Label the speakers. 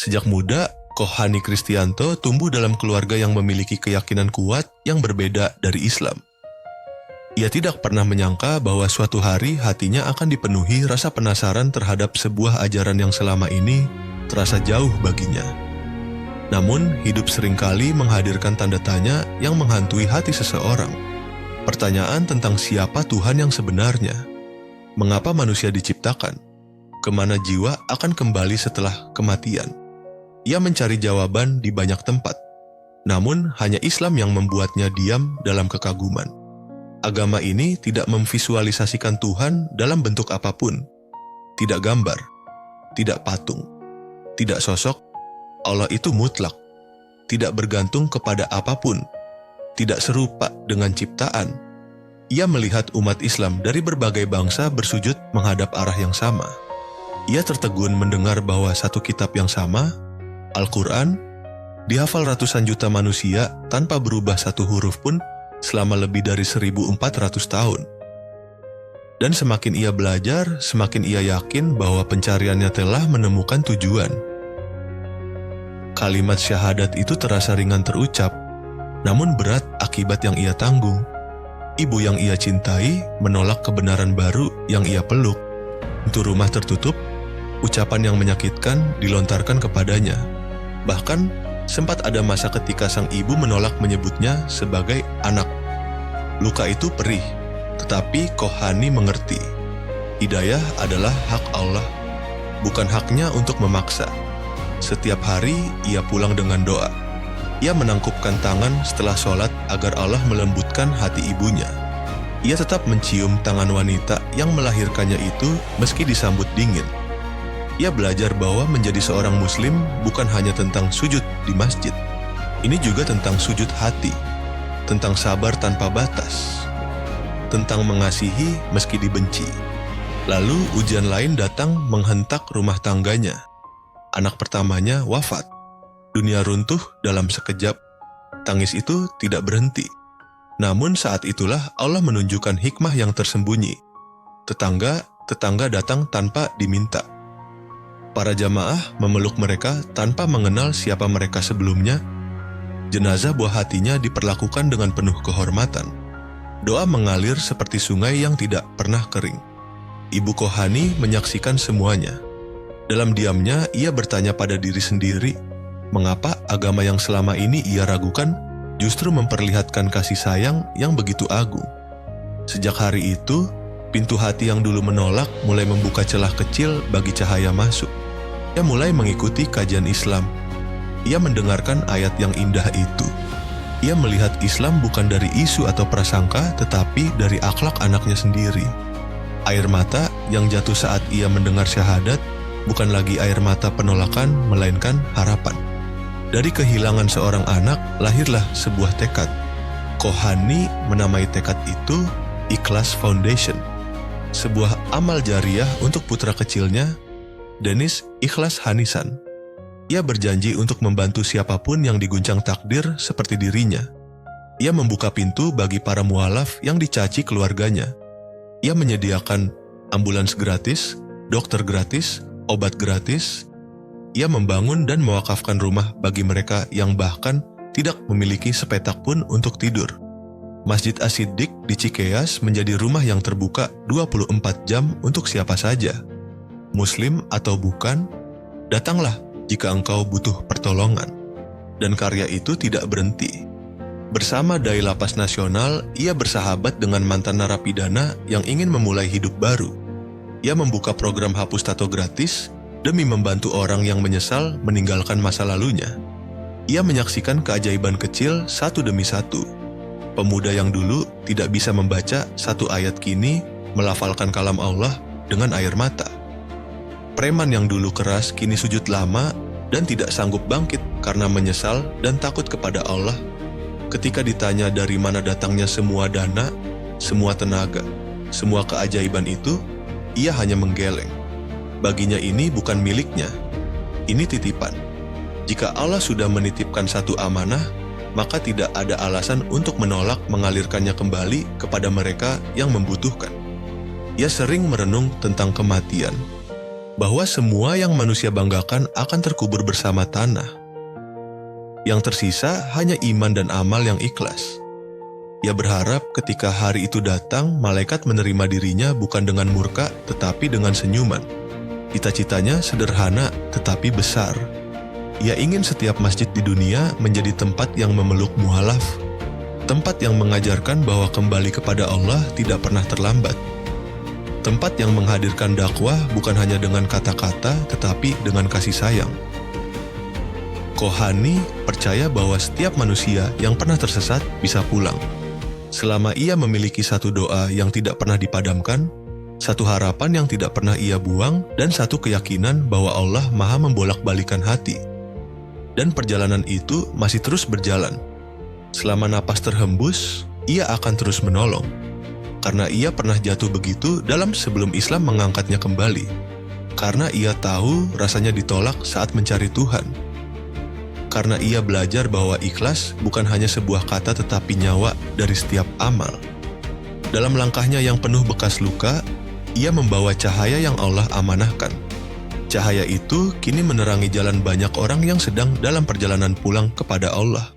Speaker 1: Sejak muda, Kohani Kristianto tumbuh dalam keluarga yang memiliki keyakinan kuat yang berbeda dari Islam. Ia tidak pernah menyangka bahwa suatu hari hatinya akan dipenuhi rasa penasaran terhadap sebuah ajaran yang selama ini terasa jauh baginya. Namun, hidup seringkali menghadirkan tanda tanya yang menghantui hati seseorang. Pertanyaan tentang siapa Tuhan yang sebenarnya, mengapa manusia diciptakan, kemana jiwa akan kembali setelah kematian. Ia mencari jawaban di banyak tempat, namun hanya Islam yang membuatnya diam dalam kekaguman. Agama ini tidak memvisualisasikan Tuhan dalam bentuk apapun, tidak gambar, tidak patung, tidak sosok. Allah itu mutlak, tidak bergantung kepada apapun, tidak serupa dengan ciptaan. Ia melihat umat Islam dari berbagai bangsa bersujud menghadap arah yang sama. Ia tertegun mendengar bahwa satu kitab yang sama, Al-Quran, dihafal ratusan juta manusia tanpa berubah satu huruf pun selama lebih dari 1400 tahun. Dan semakin ia belajar, semakin ia yakin bahwa pencariannya telah menemukan tujuan. Kalimat syahadat itu terasa ringan terucap, namun berat akibat yang ia tanggung. Ibu yang ia cintai menolak kebenaran baru yang ia peluk. Untuk rumah tertutup, ucapan yang menyakitkan dilontarkan kepadanya. Bahkan, sempat ada masa ketika sang ibu menolak menyebutnya sebagai anak. Luka itu perih, tetapi Kohani mengerti. Hidayah adalah hak Allah, bukan haknya untuk memaksa. Setiap hari ia pulang dengan doa. Ia menangkupkan tangan setelah sholat agar Allah melembutkan hati ibunya. Ia tetap mencium tangan wanita yang melahirkannya itu meski disambut dingin. Ia belajar bahwa menjadi seorang muslim bukan hanya tentang sujud di masjid. Ini juga tentang sujud hati, tentang sabar tanpa batas, tentang mengasihi meski dibenci. Lalu ujian lain datang menghentak rumah tangganya. Anak pertamanya wafat. Dunia runtuh dalam sekejap. Tangis itu tidak berhenti. Namun saat itulah Allah menunjukkan hikmah yang tersembunyi. Tetangga datang tanpa diminta. Para jamaah memeluk mereka tanpa mengenal siapa mereka sebelumnya. Jenazah buah hatinya diperlakukan dengan penuh kehormatan. Doa mengalir seperti sungai yang tidak pernah kering. Ibu Kohani menyaksikan semuanya. Dalam diamnya, ia bertanya pada diri sendiri, mengapa agama yang selama ini ia ragukan justru memperlihatkan kasih sayang yang begitu agung. Sejak hari itu, pintu hati yang dulu menolak mulai membuka celah kecil bagi cahaya masuk. Ia mulai mengikuti kajian Islam. Ia mendengarkan ayat yang indah itu. Ia melihat Islam bukan dari isu atau prasangka, tetapi dari akhlak anaknya sendiri. Air mata yang jatuh saat ia mendengar syahadat bukan lagi air mata penolakan, melainkan harapan. Dari kehilangan seorang anak, lahirlah sebuah tekad. Kohani menamai tekad itu Ikhlas Foundation, sebuah amal jariah untuk putra kecilnya, Denis Ikhlas Hanisan. Ia berjanji untuk membantu siapapun yang diguncang takdir seperti dirinya. Ia membuka pintu bagi para mualaf yang dicaci keluarganya. Ia menyediakan ambulans gratis, dokter gratis, obat gratis. Ia membangun dan mewakafkan rumah bagi mereka yang bahkan tidak memiliki sepetak pun untuk tidur. Masjid As-Siddiq di Cikeas menjadi rumah yang terbuka 24 jam untuk siapa saja. Muslim atau bukan, datanglah jika engkau butuh pertolongan. Dan karya itu tidak berhenti. Bersama Dai Lapas Nasional, ia bersahabat dengan mantan narapidana yang ingin memulai hidup baru. Ia membuka program hapus tato gratis demi membantu orang yang menyesal meninggalkan masa lalunya. Ia menyaksikan keajaiban kecil satu demi satu. Pemuda yang dulu tidak bisa membaca satu ayat kini melafalkan kalam Allah dengan air mata. Preman yang dulu keras kini sujud lama dan tidak sanggup bangkit karena menyesal dan takut kepada Allah. Ketika ditanya dari mana datangnya semua dana, semua tenaga, semua keajaiban itu, ia hanya menggeleng. Baginya ini bukan miliknya, ini titipan. Jika Allah sudah menitipkan satu amanah, maka tidak ada alasan untuk menolak mengalirkannya kembali kepada mereka yang membutuhkan. Ia sering merenung tentang kematian. bahwa semua yang manusia banggakan akan terkubur bersama tanah. Yang tersisa hanya iman dan amal yang ikhlas. Ia berharap ketika hari itu datang, malaikat menerima dirinya bukan dengan murka, tetapi dengan senyuman. Cita-citanya sederhana, tetapi besar. Ia ingin setiap masjid di dunia menjadi tempat yang memeluk mualaf, tempat yang mengajarkan bahwa kembali kepada Allah tidak pernah terlambat. Tempat yang menghadirkan dakwah bukan hanya dengan kata-kata, tetapi dengan kasih sayang. Kohani percaya bahwa setiap manusia yang pernah tersesat bisa pulang. Selama ia memiliki satu doa yang tidak pernah dipadamkan, satu harapan yang tidak pernah ia buang, dan satu keyakinan bahwa Allah Maha membolak-balikan hati. Dan perjalanan itu masih terus berjalan. Selama napas terhembus, ia akan terus menolong. Karena ia pernah jatuh begitu dalam sebelum Islam mengangkatnya kembali. Karena ia tahu rasanya ditolak saat mencari Tuhan. Karena ia belajar bahwa ikhlas bukan hanya sebuah kata tetapi nyawa dari setiap amal. Dalam langkahnya yang penuh bekas luka, ia membawa cahaya yang Allah amanahkan. Cahaya itu kini menerangi jalan banyak orang yang sedang dalam perjalanan pulang kepada Allah.